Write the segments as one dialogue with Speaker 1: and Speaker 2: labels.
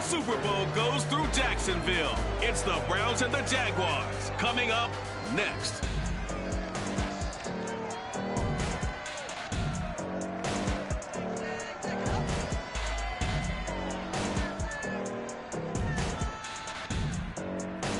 Speaker 1: Super Bowl goes through Jacksonville. It's the Browns and the Jaguars. Coming up next.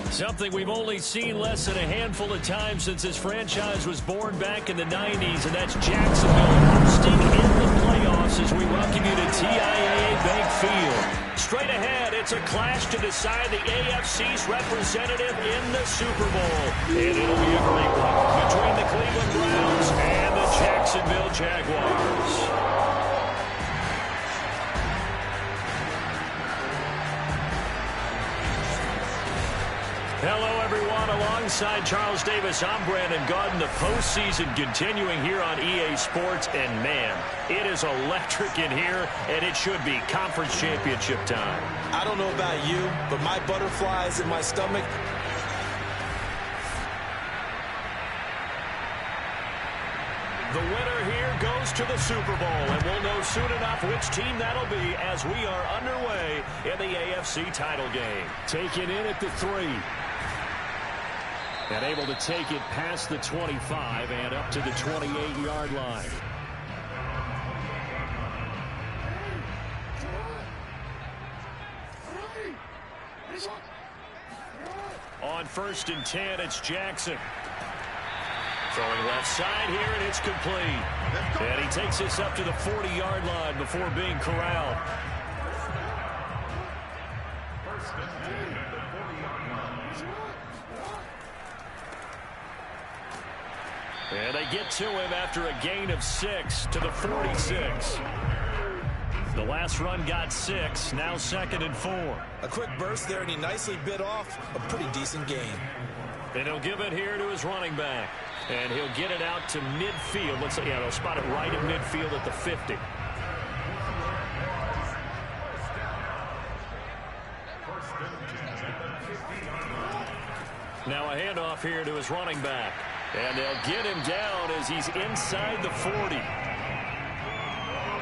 Speaker 2: Something we've only seen less than a handful of times since this franchise was born back in the 90s, and that's Jacksonville hosting in the playoffs as we welcome you to TIAA Bank Field. Straight ahead, it's a clash to decide the AFC's representative in the Super Bowl. And it'll be a great one between the Cleveland Browns and the Jacksonville Jaguars. Hello, everyone. Alongside Charles Davis, I'm Brandon Gaudin. The postseason continuing here on EA Sports. And, man, it is electric in here, and it should be conference championship time.
Speaker 3: I don't know about you, but my butterflies in my stomach.
Speaker 2: The winner here goes to the Super Bowl, and we'll know soon enough which team that'll be as we are underway in the AFC title game. Taken in at the 3. And able to take it past the 25 and up to the 28-yard line. On 1st and 10, it's Jackson. Throwing left side here, and it's complete. And he takes this up to the 40-yard line before being corralled. And they get to him after a gain of 6 to the 46. The last run got 6, now 2nd and 4.
Speaker 3: A quick burst there, and he nicely bit off a pretty decent gain.
Speaker 2: And he'll give it here to his running back. And he'll get it out to midfield. Let's say, yeah, they'll spot it right at midfield at the 50. Now a handoff here to his running back. And they'll get him down as he's inside the 40.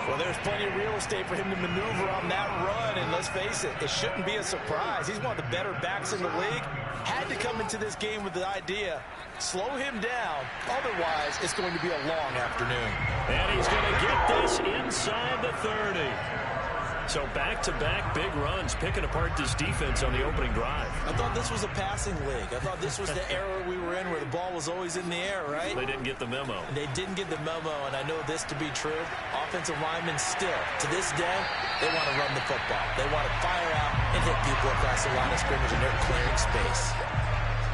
Speaker 3: Well, there's plenty of real estate for him to maneuver on that run. And let's face it, it shouldn't be a surprise. He's one of the better backs in the league. Had to come into this game with the idea, slow him down. Otherwise, it's going to be a long afternoon.
Speaker 2: And he's going to get this inside the 30. So back-to-back big runs, picking apart this defense on the opening drive.
Speaker 3: I thought this was a passing league. I thought this was the era we were in where the ball was always in the air, right?
Speaker 2: They didn't get the memo.
Speaker 3: They didn't get the memo, and I know this to be true. Offensive linemen still, to this day, they want to run the football. They want to fire out and hit people across the line of scrimmage, and they're clearing space.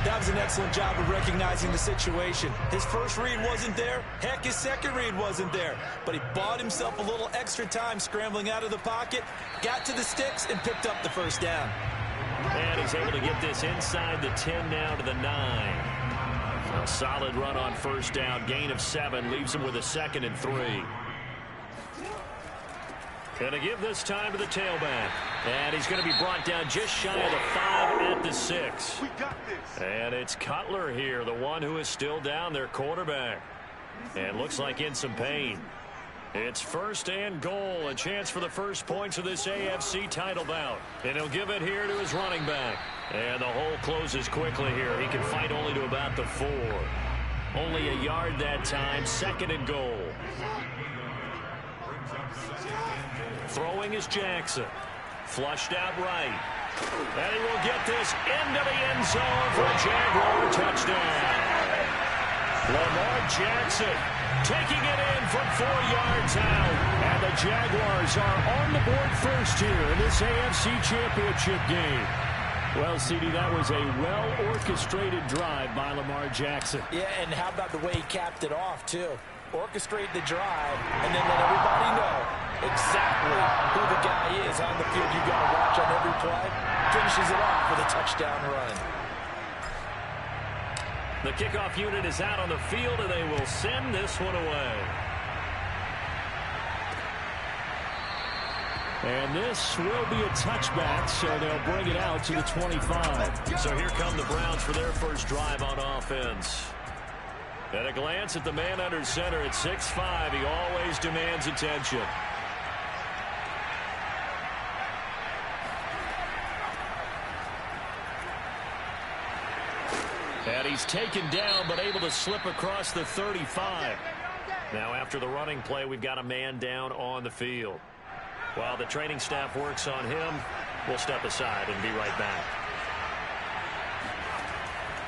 Speaker 3: That was an excellent job of recognizing the situation. His first read wasn't there. Heck, his second read wasn't there. But he bought himself a little extra time scrambling out of the pocket, got to the sticks, and picked up the first down.
Speaker 2: And he's able to get this inside the 10 now to the 9. A solid run on first down. Gain of 7 leaves him with a 2nd and 3. And to give this time to the tailback. And he's going to be brought down just shy of the 5 at the 6.
Speaker 4: We got this.
Speaker 2: And it's Cutler here, the one who is still down, their quarterback. And looks like in some pain. It's 1st and goal, a chance for the first points of this AFC title bout. And he'll give it here to his running back. And the hole closes quickly here. He can fight only to about the 4. Only a yard that time, 2nd and goal. Throwing is Jackson. Flushed out right. And he will get this into the end zone for a Jaguar touchdown. Lamar Jackson taking it in from 4 yards out. And the Jaguars are on the board first here in this AFC Championship game. Well, CD, that was a well-orchestrated drive by Lamar Jackson.
Speaker 3: Yeah, and how about the way he capped it off, too? Orchestrate the drive and then let everybody know exactly who the guy is on the field you got to watch on every play. Finishes it off with a touchdown run.
Speaker 2: The kickoff unit is out on the field, and they will send this one away. And this will be a touchback, so they'll bring it out to the 25. So here come the Browns for their first drive on offense. At a glance at the man under center at 6'5", he always demands attention. And he's taken down, but able to slip across the 35. Now, after the running play, we've got a man down on the field. While the training staff works on him, we'll step aside and be right back.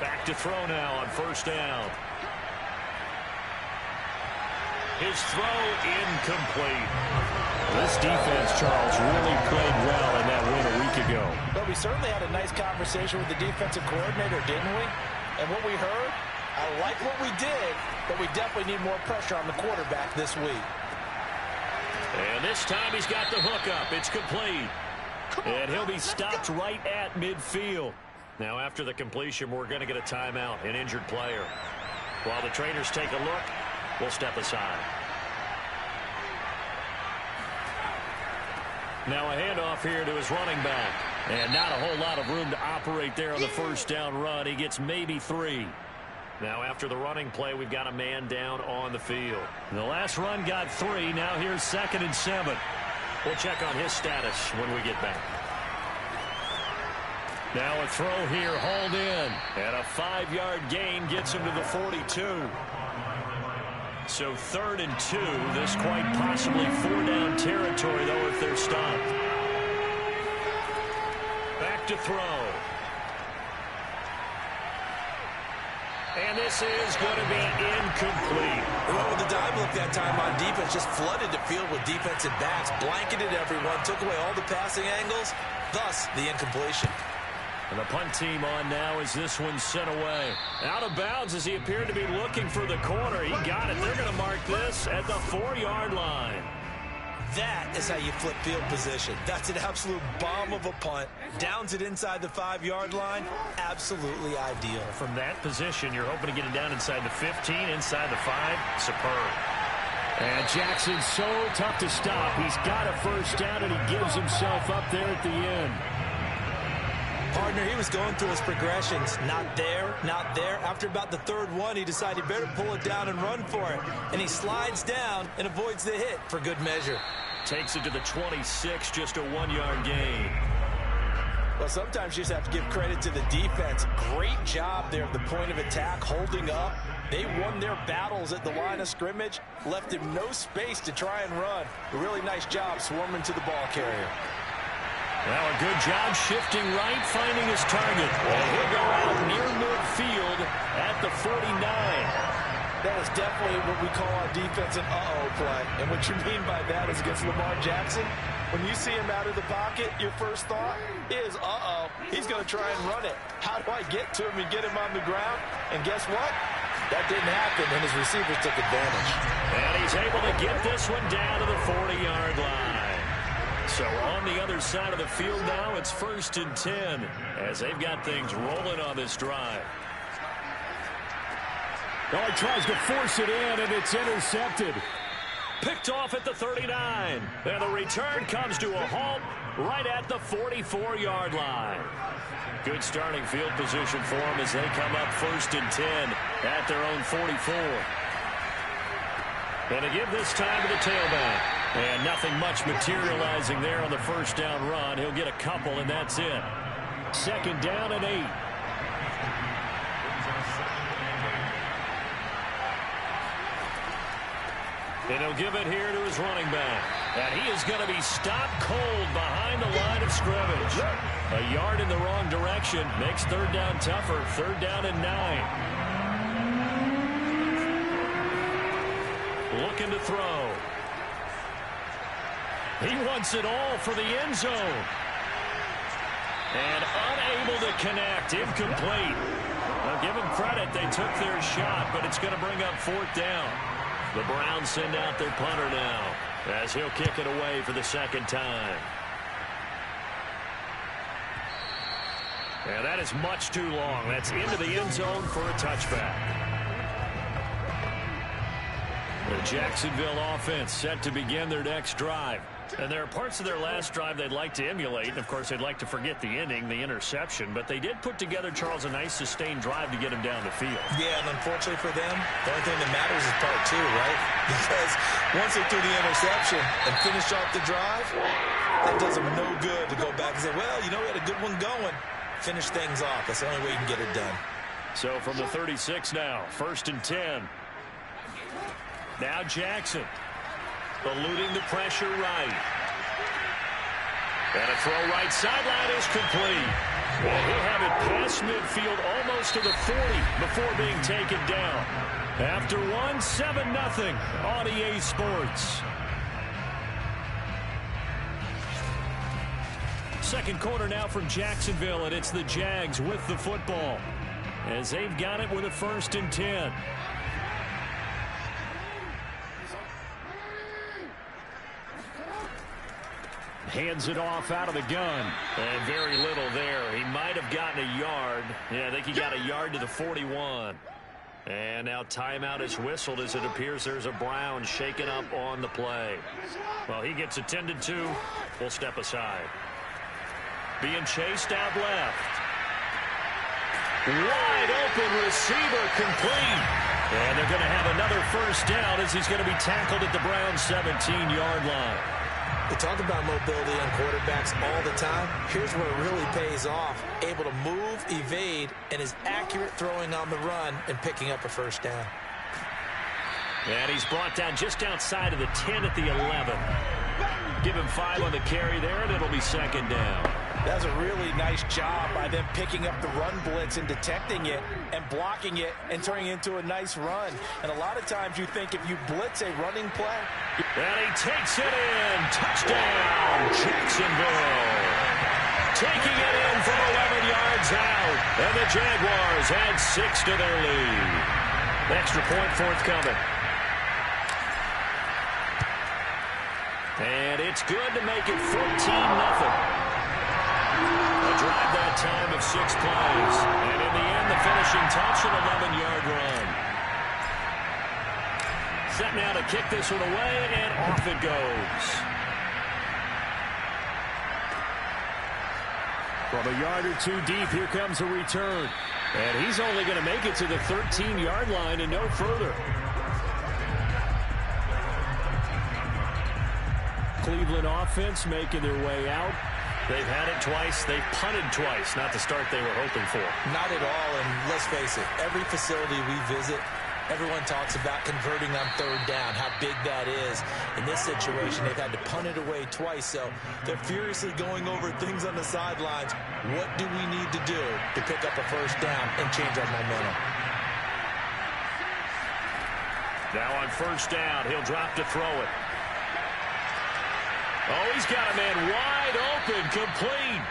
Speaker 2: Back to throw now on first down. His throw incomplete. This defense, Charles, really played well in that win a week ago.
Speaker 3: But we certainly had a nice conversation with the defensive coordinator, didn't we? And what we heard, I like what we did, but we definitely need more pressure on the quarterback this week.
Speaker 2: And this time he's got the hook up. It's complete. And he'll be stopped right at midfield. Now after the completion, we're going to get a timeout, an injured player. While the trainers take a look, we'll step aside. Now a handoff here to his running back. And not a whole lot of room to operate there on the first down run. He gets maybe 3. Now after the running play, we've got a man down on the field. The last run got 3. Now here's 2nd and 7. We'll check on his status when we get back. Now a throw here, hauled in. And a 5-yard gain gets him to the 42. So 3rd and 2. This quite possibly 4-down territory, though, if they're stopped. Back to throw. And this is going to be incomplete.
Speaker 3: Well, with the dive look that time on defense, just flooded the field with defensive backs, blanketed everyone, took away all the passing angles, thus the incompletion.
Speaker 2: And the punt team on now as this one's sent away. Out of bounds as he appeared to be looking for the corner. He got it. They're going to mark this at the 4-yard line.
Speaker 3: That is how you flip field position. That's an absolute bomb of a punt. Downs it inside the 5-yard line. Absolutely ideal.
Speaker 2: From that position, you're hoping to get it down inside the 15, inside the 5. Superb. And Jackson's so tough to stop. He's got a first down, and he gives himself up there at the end.
Speaker 3: Partner, he was going through his progressions. Not there, not there. After about the 3rd one, he decided he better pull it down and run for it. And he slides down and avoids the hit for good measure.
Speaker 2: Takes it to the 26, just a 1-yard gain.
Speaker 3: Well, sometimes you just have to give credit to the defense. Great job there at the point of attack, holding up. They won their battles at the line of scrimmage, left him no space to try and run. A really nice job swarming to the ball carrier.
Speaker 2: Well, a good job shifting right, finding his target. And he'll go out near midfield at the 49.
Speaker 3: That is definitely what we call on defense an uh-oh play. And what you mean by that is against Lamar Jackson, when you see him out of the pocket, your first thought is, uh-oh, he's going to try and run it. How do I get to him and get him on the ground? And guess what? That didn't happen, and his receivers took advantage.
Speaker 2: And he's able to get this one down to the 40-yard line. So on the other side of the field now, it's 1st and 10 as they've got things rolling on this drive.
Speaker 4: Oh, he tries to force it in, and it's intercepted.
Speaker 2: Picked off at the 39. And the return comes to a halt right at the 44-yard line. Good starting field position for them as they come up 1st and 10 at their own 44. And to give this time to the tailback. And nothing much materializing there on the first down run. He'll get a couple, and that's it. 2nd down and 8. And he'll give it here to his running back. And he is going to be stopped cold behind the line of scrimmage. A yard in the wrong direction makes 3rd down tougher. 3rd down and 9. Looking to throw. He wants it all for the end zone. And unable to connect. Incomplete. Now give them credit. They took their shot, but it's going to bring up 4th down. The Browns send out their punter now as he'll kick it away for the 2nd time. And that is much too long. That's into the end zone for a touchback. The Jacksonville offense set to begin their next drive. And there are parts of their last drive they'd like to emulate. And, of course, they'd like to forget the ending, the interception. But they did put together, Charles, a nice sustained drive to get him down the field.
Speaker 3: Yeah, and unfortunately for them, the only thing that matters is part 2, right? Because once they threw the interception and finished off the drive, that does them no good to go back and say, well, you know, we had a good one going. Finish things off. That's the only way you can get it done.
Speaker 2: So from the 36 now, 1st and 10. Now Jackson eluding the pressure right. And a throw right sideline is complete. And he'll have it past midfield almost to the 40 before being taken down. After one, 7-0 on EA Sports. Second quarter now from Jacksonville, and it's the Jags with the football as they've got it with a 1st and 10. Hands it off out of the gun. And very little there. He might have gotten a yard. Yeah, I think he got a yard to the 41. And now timeout is whistled as it appears there's a Brown shaken up on the play. Well, he gets attended to. We'll step aside. Being chased out left. Wide open receiver complete. And they're going to have another 1st down as he's going to be tackled at the Browns' 17-yard line.
Speaker 3: We talk about mobility on quarterbacks all the time. Here's where it really pays off. Able to move, evade, and is accurate throwing on the run and picking up a 1st down.
Speaker 2: And he's brought down just outside of the 10 at the 11. Give him 5 on the carry there, and it'll be 2nd down.
Speaker 5: That's a really nice job by them picking up the run blitz and detecting it and blocking it and turning it into a nice run. And a lot of times you think if you blitz a running play.
Speaker 2: And he takes it in. Touchdown, Jacksonville. Taking it in from 11 yards out. And the Jaguars add 6 to their lead. Extra point forthcoming. And it's good to make it 14-0. A drive that time of 6 plays. And in the end, the finishing touch, an 11-yard run. Set now to kick this one away, and off it goes. From a yard or 2 deep, here comes a return. And he's only going to make it to the 13-yard line and no further. Cleveland offense making their way out. They've had it twice. They've punted twice. Not the start they were hoping for.
Speaker 3: Not at all, and let's face it, every facility we visit, everyone talks about converting on 3rd down, how big that is. In this situation, they've had to punt it away twice, so they're furiously going over things on the sidelines. What do we need to do to pick up a 1st down and change our momentum?
Speaker 2: Now on 1st down, he'll drop to throw it. Oh, he's got a man wide open, complete.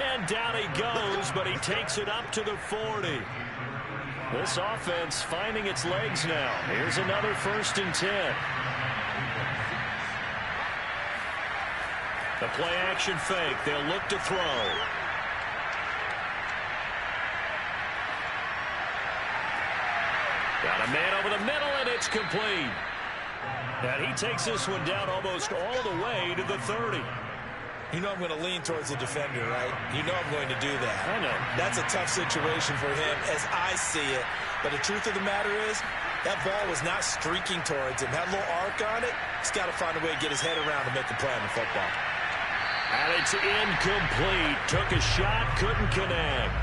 Speaker 2: And down he goes, but he takes it up to the 40. This offense finding its legs now. Here's another 1st and 10. The play action fake. They'll look to throw. Got a man over the middle, and it's complete. And he takes this one down almost all the way to the 30.
Speaker 5: You know I'm going to lean towards the defender, right? You know I'm going to do that.
Speaker 2: I know.
Speaker 5: That's a tough situation for him as I see it. But the truth of the matter is, that ball was not streaking towards him. That little arc on it, he's got to find a way to get his head around to make the play on the football.
Speaker 2: And it's incomplete. Took a shot, couldn't connect.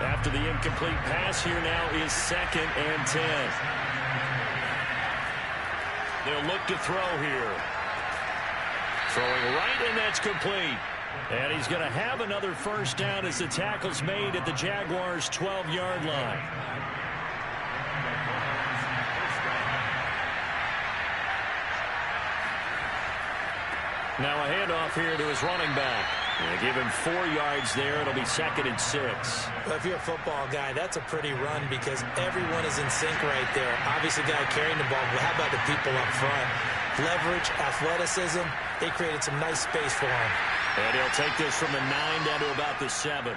Speaker 2: After the incomplete pass, here now is 2nd and 10. They'll look to throw here. Throwing right, and that's complete. And he's going to have another 1st down as the tackle's made at the Jaguars' 12-yard line. Now a handoff here to his running back. They give him 4 yards there. It'll be 2nd and 6.
Speaker 3: Well, if you're a football guy, that's a pretty run because everyone is in sync right there. Obviously, guy carrying the ball, but how about the people up front? Leverage, athleticism, they created some nice space for him.
Speaker 2: And he'll take this from the 9 down to about the 7.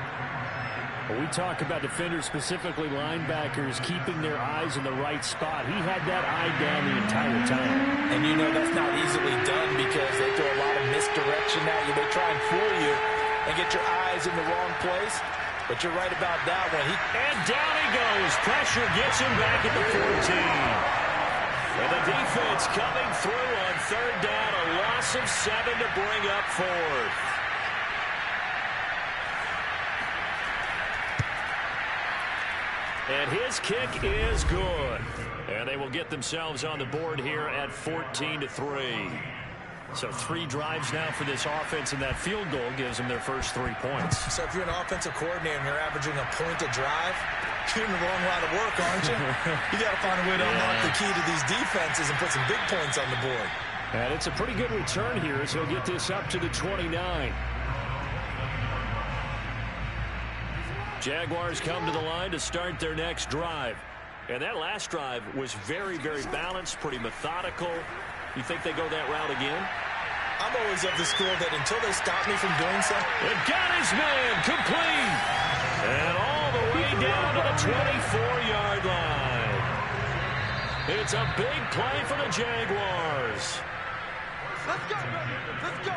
Speaker 4: When we talk about defenders, specifically linebackers, keeping their eyes in the right spot. He had that eye down the entire time.
Speaker 5: And you know that's not easily done because they throw a lot of misdirection at you. They try and fool you and get your eyes in the wrong place. But you're right about that one.
Speaker 2: And down he goes. Pressure gets him back at the 14. And the defense coming through on 3rd down. A loss of 7 to bring up 4th. And his kick is good. And they will get themselves on the board here at 14-3. So 3 drives now for this offense, and that field goal gives them their first 3 points.
Speaker 5: So if you're an offensive coordinator and you're averaging a point a drive, you're in the wrong line of work, aren't you? You got to find a way to unlock the key to these defenses and put some big points on the board.
Speaker 4: And it's a pretty good return here as he'll get this up to the 29. Jaguars come to the line to start their next drive. And that last drive was very, very balanced, pretty methodical. You think they go that route again?
Speaker 5: I'm always of the school that until they stop me from doing so.
Speaker 2: It got his man complete. And all the way down to the 24-yard line. It's a big play for the Jaguars.
Speaker 6: Let's go, baby. Let's go.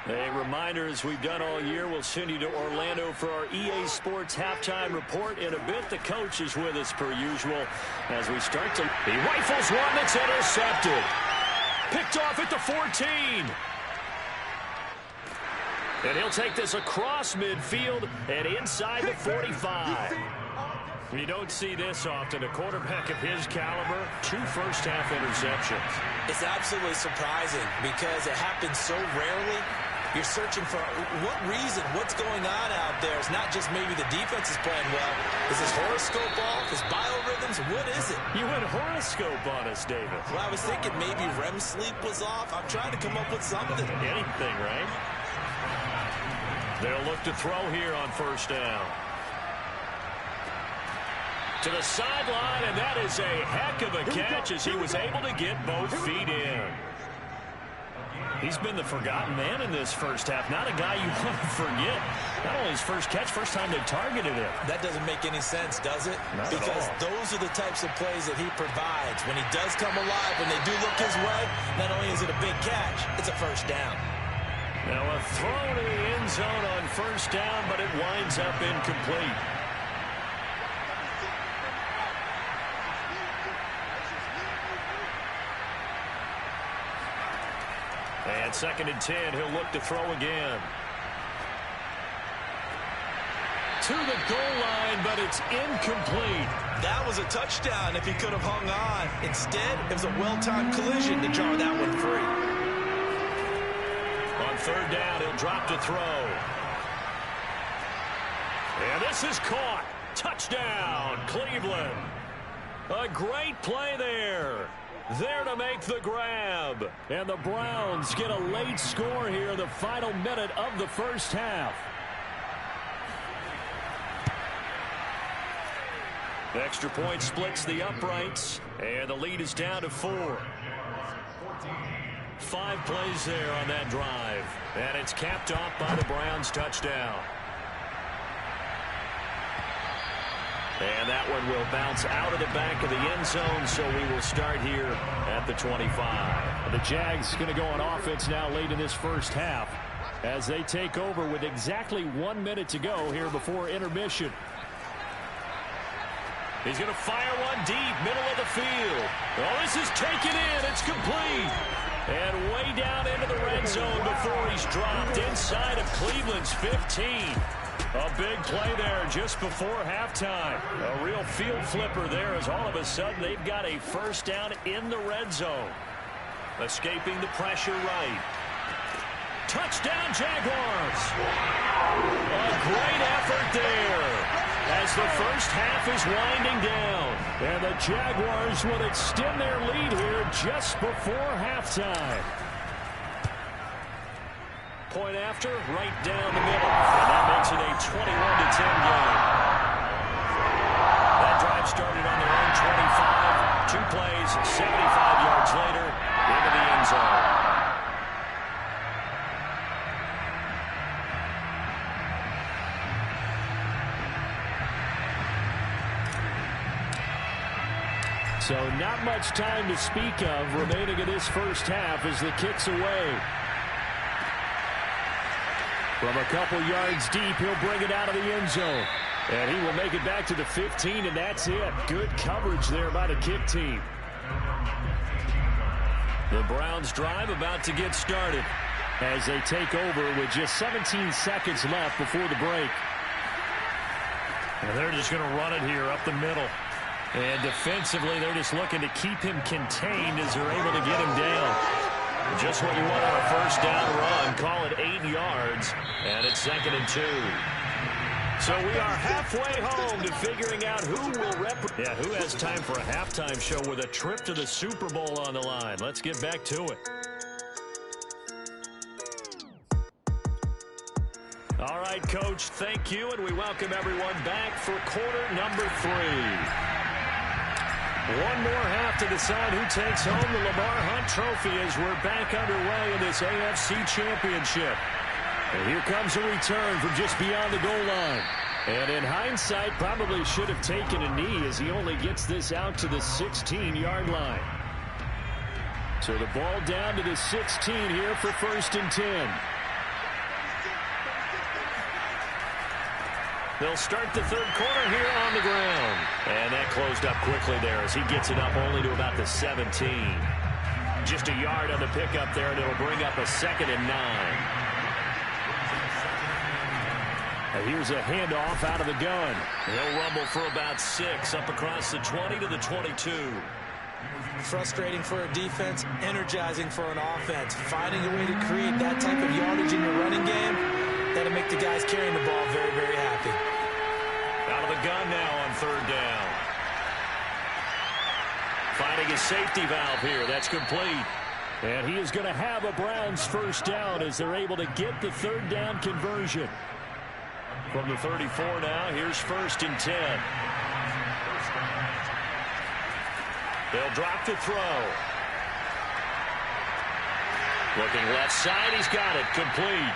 Speaker 2: A reminder, as we've done all year, we'll send you to Orlando for our EA Sports halftime report. In a bit, the coach is with us per usual as we start to... He rifles one that's intercepted. Picked off at the 14. And he'll take this across midfield and inside the 45. You don't see this often. A quarterback of his caliber, 2 first-half interceptions.
Speaker 3: It's absolutely surprising because it happens so rarely. You're searching for what reason, what's going on out there. It's not just maybe the defense is playing well. Is his horoscope off? His biorhythms? What is it?
Speaker 2: You went horoscope on us, David.
Speaker 3: Well, I was thinking maybe REM sleep was off. I'm trying to come up with something.
Speaker 2: Anything, right? They'll look to throw here on first down. To the sideline, and that is a heck of a catch as he was able to get both feet in. He's been the forgotten man in this first half. Not a guy you want to forget. Not only his first catch, first time they targeted him.
Speaker 3: That doesn't make any sense, does it?
Speaker 2: Not
Speaker 3: because
Speaker 2: at all.
Speaker 3: Those are the types of plays that he provides. When he does come alive, when they do look his way, not only is it a big catch, it's a first down.
Speaker 2: Now a throw to the end zone on first down, but it winds up incomplete. And 2nd and 10, he'll look to throw again. To the goal line, but it's incomplete.
Speaker 5: That was a touchdown if he could have hung on. Instead, it was a well-timed collision to jar that one free.
Speaker 2: On 3rd down, he'll drop to throw. And this is caught. Touchdown, Cleveland. A great play there. There to make the grab.
Speaker 4: And the Browns get a late score here in the final minute of the first half.
Speaker 2: Extra point splits the uprights, and the lead is down to 4. 5 plays there on that drive, and it's capped off by the Browns' touchdown. And that one will bounce out of the back of the end zone, so we will start here at the 25.
Speaker 4: The Jags going to go on offense now late in this first half as they take over with exactly 1 minute to go here before intermission.
Speaker 2: He's going to fire one deep, middle of the field. Oh, this is taken in. It's complete. And way down into the red zone before he's dropped inside of Cleveland's 15. A big play there just before halftime. A real field flipper there as all of a sudden they've got a first down in the red zone. Escaping the pressure right. Touchdown, Jaguars. A great effort there as the first half is winding down.
Speaker 4: And the Jaguars will extend their lead here just before halftime.
Speaker 2: Point after, right down the middle. And that makes it a 21-10 game. That drive started on their own 25. 2 plays, 75 yards later, into the end zone.
Speaker 4: So not much time to speak of remaining in this first half as the kick's away. From a couple yards deep, he'll bring it out of the end zone. And he will make it back to the 15, and that's it. Good coverage there by the kick team.
Speaker 2: The Browns drive about to get started
Speaker 4: as they take over with just 17 seconds left before the break. And they're just going to run it here up the middle. And defensively, they're just looking to keep him contained as they're able to get him down. Just what you want on a first down run. Call it 8 yards. And it's 2nd and 2. So we are halfway home to figuring out who who has time for a halftime show with a trip to the Super Bowl on the line. Let's get back to it. All right, Coach, thank you, and we welcome everyone back for quarter number 3. One more half to decide who takes home the Lamar Hunt Trophy as we're back underway in this AFC Championship. And here comes a return from just beyond the goal line. And in hindsight, probably should have taken a knee as he only gets this out to the 16-yard line. So the ball down to the 16 here for 1st and 10. They'll start the third quarter here on the ground. And that closed up quickly there as he gets it up only to about the 17. Just a yard on the pickup there, and it'll bring up a 2nd and 9. Here's a handoff out of the gun. He'll rumble for about 6 up across the 20 to the 22.
Speaker 5: Frustrating for a defense, energizing for an offense. Finding a way to create that type of yardage in your running game, that'll make the guys carrying the ball very, very happy.
Speaker 4: Out of the gun now on 3rd down. Finding his safety valve here. That's complete. And he is going to have a Browns first down as they're able to get the 3rd down conversion. From the 34 now, here's 1st and 10. They'll drop to throw. Looking left side, he's got it, complete.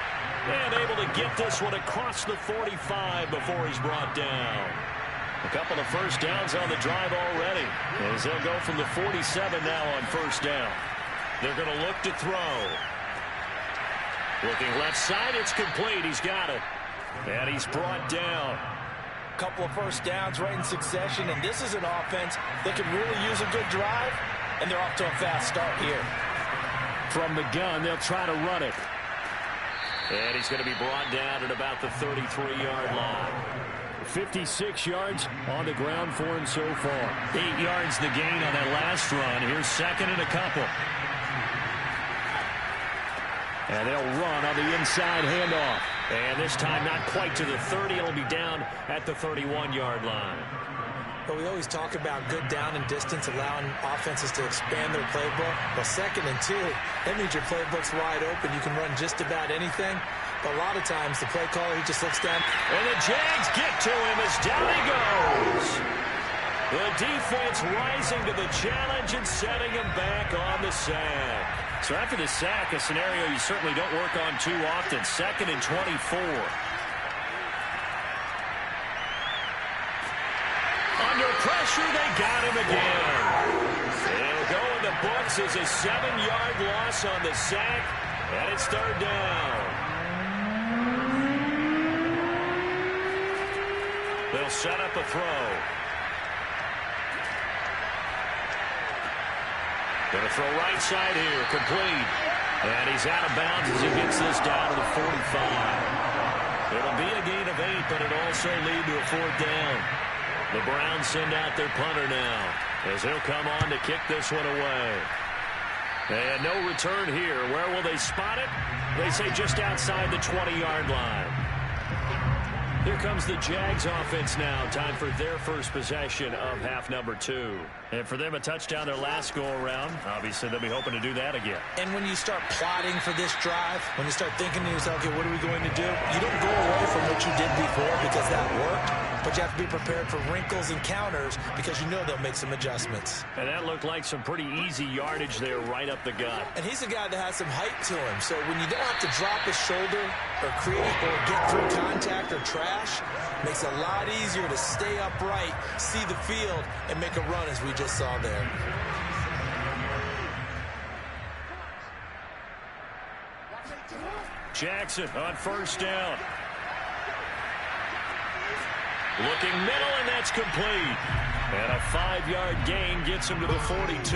Speaker 4: And able to get this one across the 45 before he's brought down. A couple of first downs on the drive already, as they'll go from the 47 now on 1st down. They're going to look to throw. Looking left side, it's complete. He's got it. And he's brought down.
Speaker 5: A couple of first downs right in succession, and this is an offense that can really use a good drive, and they're off to a fast start here.
Speaker 4: From the gun, they'll try to run it. And he's going to be brought down at about the 33-yard line. 56 yards on the ground for him so far. 8 yards the gain on that last run. Here's 2nd and a couple. And they'll run on the inside handoff. And this time not quite to the 30. It'll be down at the 31-yard line.
Speaker 5: But we always talk about good down and distance, allowing offenses to expand their playbook. Well, 2nd and 2, that means your playbook's wide open. You can run just about anything. But a lot of times, the play caller, he just looks down.
Speaker 4: And the Jags get to him as down he goes. The defense rising to the challenge and setting him back on the sack. So after the sack, a scenario you certainly don't work on too often. 2nd and 24. Under pressure, they got him again. It'll go in the books as a 7-yard loss on the sack, and it's 3rd down. They'll set up a throw. Going to throw right side here, complete. And he's out of bounds as he gets this down to the 45. It'll be a gain of 8, but it'll also lead to a 4th down. The Browns send out their punter now as he'll come on to kick this one away. And no return here. Where will they spot it? They say just outside the 20-yard line. Here comes the Jags offense now. Time for their first possession of half number 2. And for them, a touchdown their last go-around. Obviously, they'll be hoping to do that again.
Speaker 5: And when you start plotting for this drive, when you start thinking to yourself, okay, what are we going to do? You don't go away from what you did before because that worked. But you have to be prepared for wrinkles and counters because you know they'll make some adjustments.
Speaker 4: And that looked like some pretty easy yardage there right up the gut.
Speaker 5: And he's a guy that has some height to him. So when you don't have to drop his shoulder or create or get through contact or trash, makes it a lot easier to stay upright, see the field, and make a run as we just saw there.
Speaker 4: Jackson on 1st down. Looking middle, and that's complete. And a 5-yard gain gets him to the 42.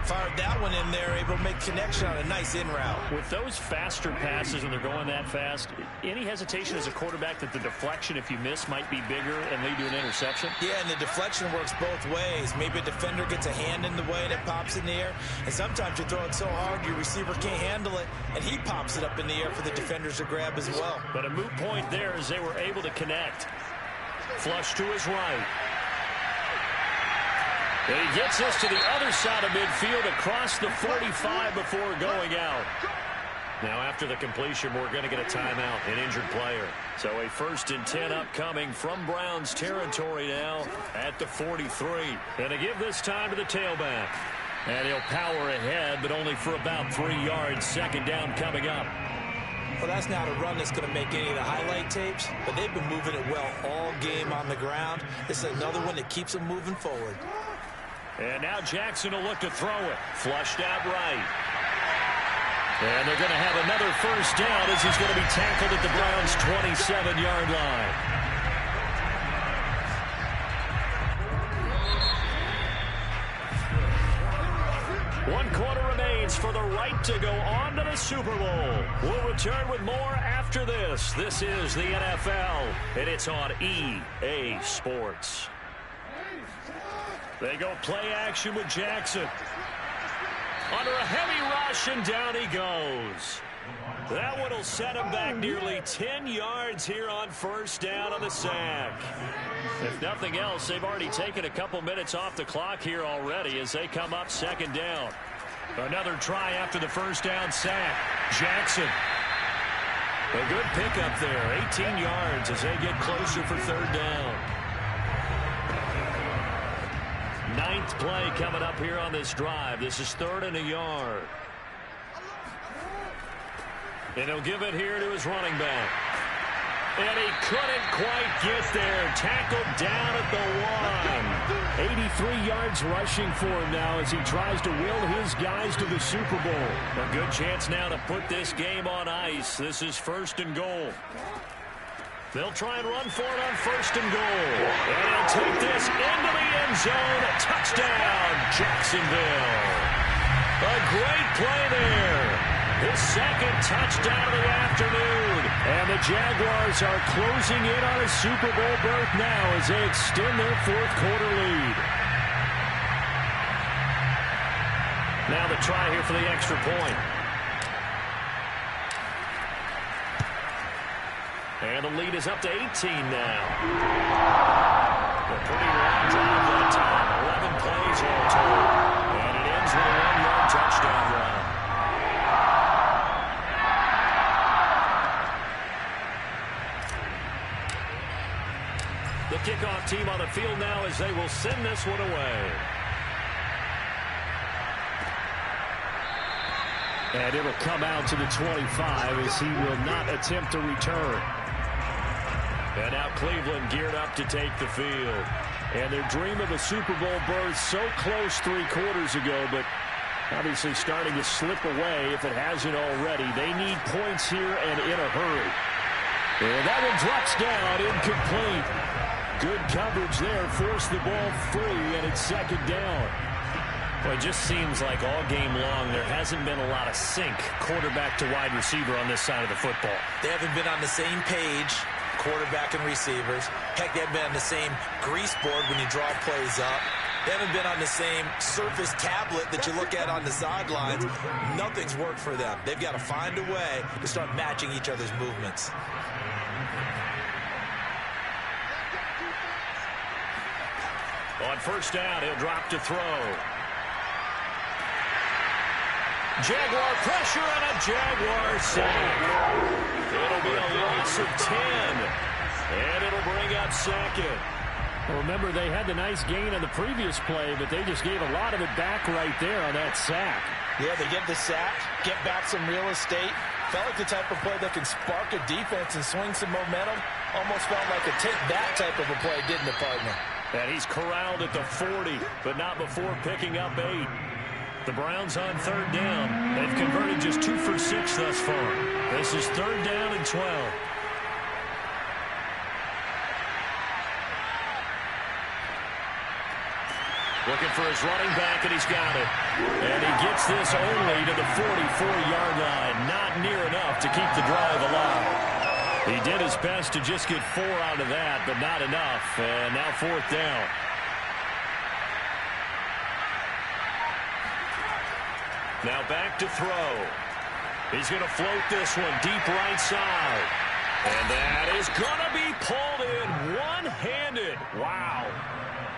Speaker 5: Fired that one in there, able to make connection on a nice in route.
Speaker 2: With those faster passes and they're going that fast, any hesitation as a quarterback that the deflection, if you miss, might be bigger and lead to an interception?
Speaker 5: Yeah, and the deflection works both ways. Maybe a defender gets a hand in the way and it pops in the air. And sometimes you throw it so hard your receiver can't handle it, and he pops it up in the air for the defenders to grab as well.
Speaker 2: But a moot point there as they were able to connect. Flush to his right. And he gets us to the other side of midfield across the 45 before going out. Now after the completion, we're going to get a timeout, an injured player. So a 1st and 10 upcoming from Browns territory now at the 43. And to give this time to the tailback. And he'll power ahead, but only for about 3 yards. 2nd down coming up.
Speaker 5: Well, that's not a run that's going to make any of the highlight tapes, but they've been moving it well all game on the ground. This is another one that keeps them moving forward.
Speaker 2: And now Jackson will look to throw it. Flushed out right. And they're going to have another 1st down as he's going to be tackled at the Browns' 27-yard line. One quarter remains for the right to go on to the Super Bowl. We'll return with more after this. This is the NFL, and it's on EA Sports. They go play action with Jackson. Under a heavy rush, and down he goes. That one will set him back nearly 10 yards here on 1st down on the sack. If nothing else, they've already taken a couple minutes off the clock here already as they come up 2nd down. Another try after the 1st down sack. Jackson. A good pickup there. 18 yards as they get closer for 3rd down. 9th play coming up here on this drive. This is 3rd and a yard. And he'll give it here to his running back. And he couldn't quite get there. Tackled down at the 1. 83 yards rushing for him now as he tries to will his guys to the Super Bowl. A good chance now to put this game on ice. This is 1st and goal. They'll try and run for it on 1st and goal. And he'll take this into the end zone. A touchdown, Jacksonville. A great play there. His 2nd touchdown of the afternoon. And the Jaguars are closing in on a Super Bowl berth now as they extend their 4th quarter lead. Now the try here for the extra point. And the lead is up to 18 now. A pretty long drive that time. 11 plays all told. And it ends with a 1-yard touchdown run. The kickoff team on the field now as they will send this one away. And it'll come out to the 25 as he will not attempt to return. And now Cleveland geared up to take the field. And their dream of a Super Bowl berth so close 3 quarters ago, but obviously starting to slip away if it hasn't already. They need points here and in a hurry. And that one drops down, incomplete. Good coverage there, forced the ball free, and it's 2nd down. Well, it just seems like all game long there hasn't been a lot of sync quarterback to wide receiver on this side of the football.
Speaker 5: They haven't been on the same page, quarterback and receivers. Heck, they haven't been on the same grease board when you draw plays up. They haven't been on the same surface tablet that you look at on the sidelines. Nothing's worked for them. They've got to find a way to start matching each other's movements.
Speaker 2: On 1st down, he'll drop to throw. Jaguar pressure and a Jaguar sack. It'll be a loss of 10. And it'll bring up 2nd. Well, remember, they had the nice gain on the previous play, but they just gave a lot of it back right there on that sack.
Speaker 5: Yeah, they get the sack, get back some real estate. Felt like the type of play that can spark a defense and swing some momentum. Almost felt like a take-that type of a play, didn't it, partner?
Speaker 2: And he's corralled at the 40, but not before picking up 8. The Browns on 3rd down. They've converted just 2 for 6 thus far. This is 3rd down and 12. Looking for his running back, and he's got it. And he gets this only to the 44-yard line. Not near enough to keep the drive alive. He did his best to just get 4 out of that, but not enough. And now 4th down. Now back to throw. He's going to float this one deep right side. And that is going to be pulled in one-handed. Wow.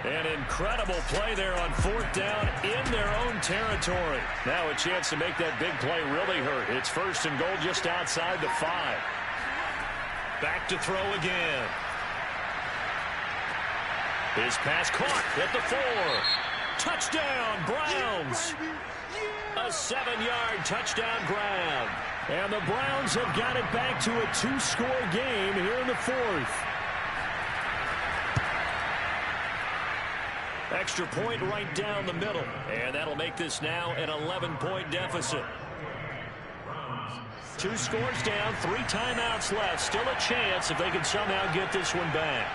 Speaker 2: An incredible play there on 4th down in their own territory. Now a chance to make that big play really hurt. It's 1st and goal just outside the 5. Back to throw again. His pass caught at the 4. Touchdown, Browns. A 7-yard touchdown grab. And the Browns have got it back to a 2-score game here in the 4th. Extra point right down the middle. And that'll make this now an 11-point deficit. 2 scores down, 3 timeouts left. Still a chance if they can somehow get this one back.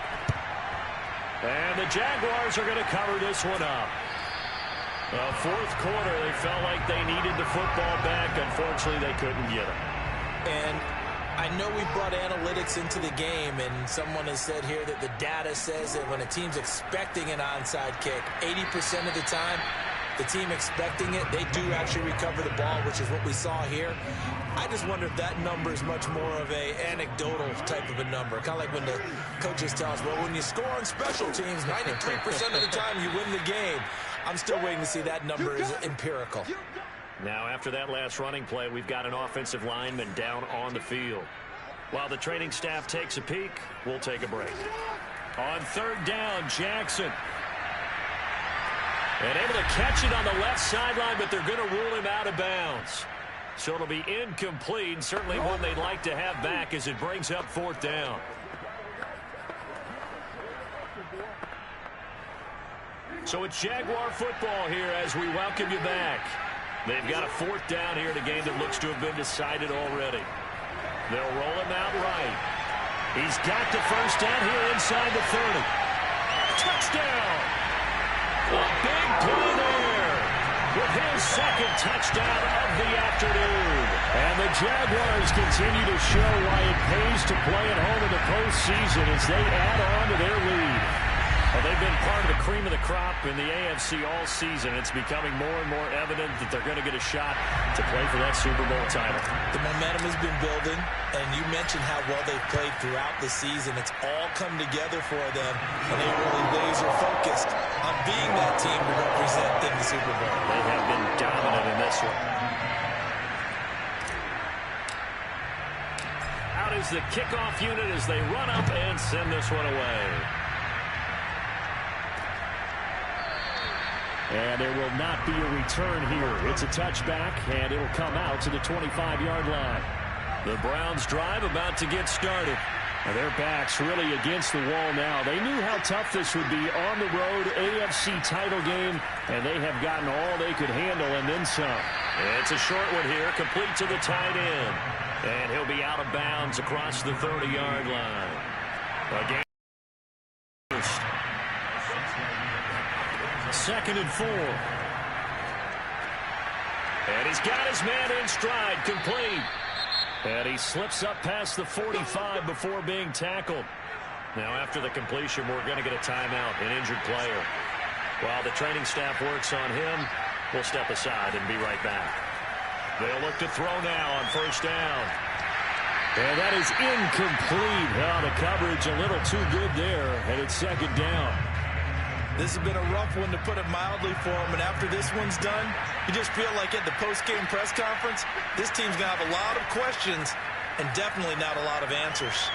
Speaker 2: And the Jaguars are going to cover this one up. 4th quarter, they felt like they needed the football back. Unfortunately, they couldn't get it.
Speaker 5: And I know we brought analytics into the game, and someone has said here that the data says that when a team's expecting an onside kick, 80% of the time, the team expecting it, they do actually recover the ball, which is what we saw here. I just wonder if that number is much more of a anecdotal type of a number. Kind of like when the coaches tell us, well, when you score on special teams, 93% of the time you win the game. I'm still waiting to see that number is empirical.
Speaker 2: Now, after that last running play, we've got an offensive lineman down on the field. While the training staff takes a peek, we'll take a break. On 3rd down, Jackson. And able to catch it on the left sideline, but they're going to rule him out of bounds. So it'll be incomplete, certainly one they'd like to have back as it brings up 4th down. So it's Jaguar football here as we welcome you back. They've got a 4th down here in a game that looks to have been decided already. They'll roll him out right. He's got the 1st down here inside the 30. Touchdown! A big play there with his 2nd touchdown of the afternoon. And the Jaguars continue to show why it pays to play at home in the postseason as they add on to their lead. Well, they've been part of the cream of the crop in the AFC all season. It's becoming more and more evident that they're going to get a shot to play for that Super Bowl title.
Speaker 5: The momentum has been building, and you mentioned how well they've played throughout the season. It's all come together for them, and they really laser-focused on being that team to represent in the Super Bowl.
Speaker 2: They have been dominant in this one. Out is the kickoff unit as they run up and send this one away. And there will not be a return here. It's a touchback, and it'll come out to the 25-yard line. The Browns drive about to get started. And their backs really against the wall now. They knew how tough this would be on the road, AFC title game, and they have gotten all they could handle and then some. It's a short one here, complete to the tight end. And he'll be out of bounds across the 30-yard line. Again. 2nd and 4. And he's got his man in stride, complete. And he slips up past the 45 before being tackled. Now, after the completion, we're going to get a timeout, an injured player. While the training staff works on him, we'll step aside and be right back. They'll look to throw now on 1st down. And that is incomplete. Oh, the coverage a little too good there, and it's 2nd down.
Speaker 5: This has been a rough one, to put it mildly, for him. And after this one's done, you just feel like at the post-game press conference, this team's going to have a lot of questions and definitely not a lot of answers.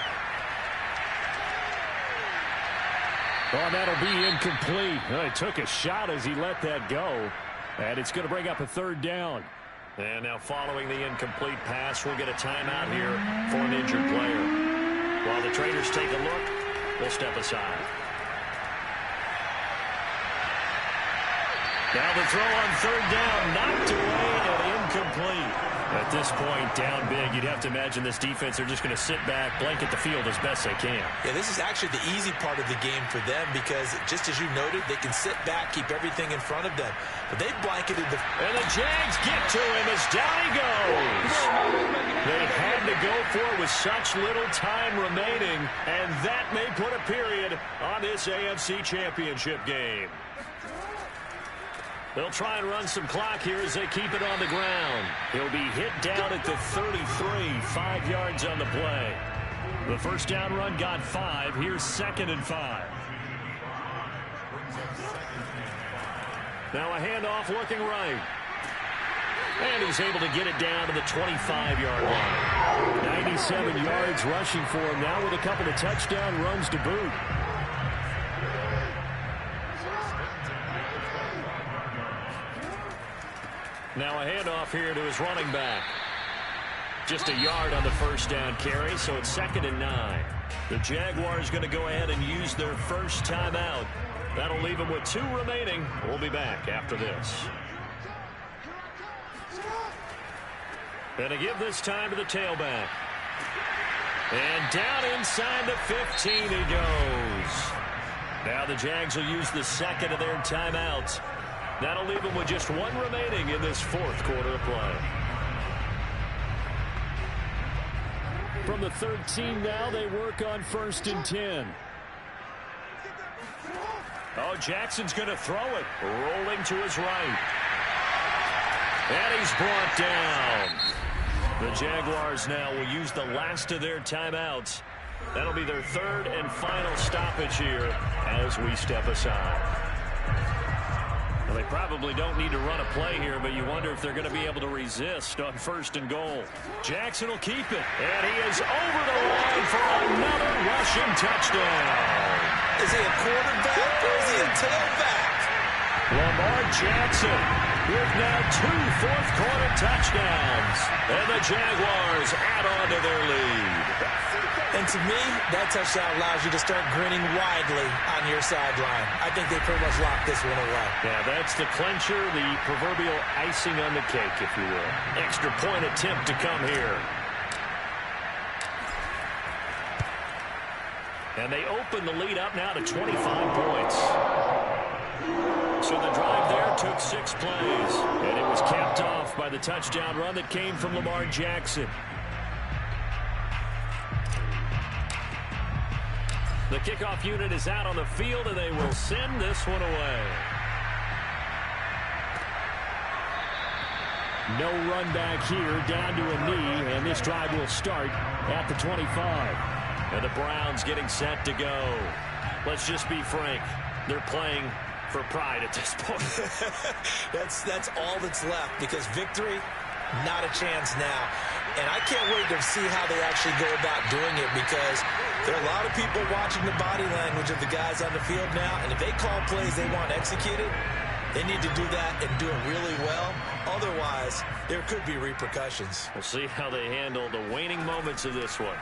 Speaker 2: Oh, that'll be incomplete. He took a shot as he let that go. And it's going to bring up a 3rd down. And now following the incomplete pass, we'll get a timeout here for an injured player. While the traders take a look, we'll step aside. Now the throw on 3rd down, knocked away and incomplete. At this point, down big, you'd have to imagine this defense are just going to sit back, blanket the field as best they can.
Speaker 5: Yeah, this is actually the easy part of the game for them because, just as you noted, they can sit back, keep everything in front of them. But they blanketed the...
Speaker 2: And the Jags get to him as down he goes. They had to go for it with such little time remaining, and that may put a period on this AFC Championship game. They'll try and run some clock here as they keep it on the ground. He'll be hit down at the 33, 5 yards on the play. The first down run got 5. Here's 2nd and 5. Now a handoff looking right. And he's able to get it down to the 25-yard line. 97 yards rushing for him now with a couple of touchdown runs to boot. Now a handoff here to his running back. Just a yard on the first down carry, so it's 2nd and 9. The Jaguars going to go ahead and use their first timeout. That'll leave them with 2 remaining. We'll be back after this. And to give this time to the tailback. And down inside the 15 he goes. Now the Jags will use the second of their timeouts. That'll leave them with just 1 remaining in this 4th quarter of play. From the 13 now, they work on 1st and 10. Oh, Jackson's going to throw it. Rolling to his right. And he's brought down. The Jaguars now will use the last of their timeouts. That'll be their 3rd and final stoppage here as we step aside. Well, they probably don't need to run a play here, but you wonder if they're going to be able to resist on 1st and goal. Jackson will keep it. And he is over the line for another rushing touchdown.
Speaker 5: Is he a quarterback or is he a tailback?
Speaker 2: Lamar Jackson with now 2 fourth-quarter touchdowns. And the Jaguars add on to their lead.
Speaker 5: And to me, that touchdown allows you to start grinning widely on your sideline. I think they pretty much locked this one away.
Speaker 2: Yeah, that's the clincher, the proverbial icing on the cake, if you will. Extra point attempt to come here. And they open the lead up now to 25 points. So the drive there took 6 plays. And it was capped off by the touchdown run that came from Lamar Jackson. The kickoff unit is out on the field, and they will send this one away. No run back here, down to a knee, and this drive will start at the 25. And the Browns getting set to go. Let's just be frank. They're playing for pride at this point.
Speaker 5: That's all that's left, because victory, not a chance now. And I can't wait to see how they actually go about doing it, because there are a lot of people watching the body language of the guys on the field now, and if they call plays they want executed, they need to do that and do it really well. Otherwise, there could be repercussions.
Speaker 2: We'll see how they handle the waning moments of this one.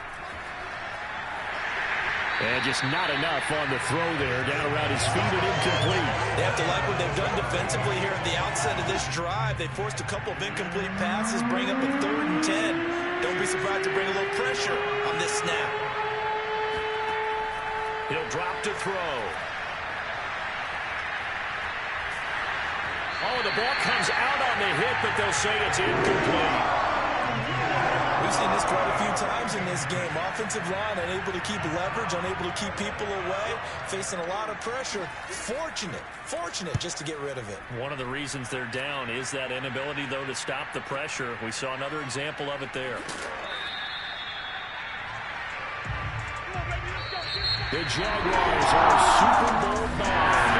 Speaker 2: And just not enough on the throw there. Down around his feet and incomplete.
Speaker 5: They have to like what they've done defensively here at the outset of this drive. They forced a couple of incomplete passes, bring up a 3rd and 10. Don't be surprised to bring a little pressure on this snap.
Speaker 2: He'll drop to throw. Oh, the ball comes out on the hit, but they'll say it's incomplete.
Speaker 5: We've seen this quite a few times in this game. Offensive line unable to keep leverage, unable to keep people away, facing a lot of pressure. Fortunate just to get rid of it. One of the reasons they're down is that inability, though, to stop the pressure. We saw another example of it there.
Speaker 2: The Jaguars are Super Bowl bound.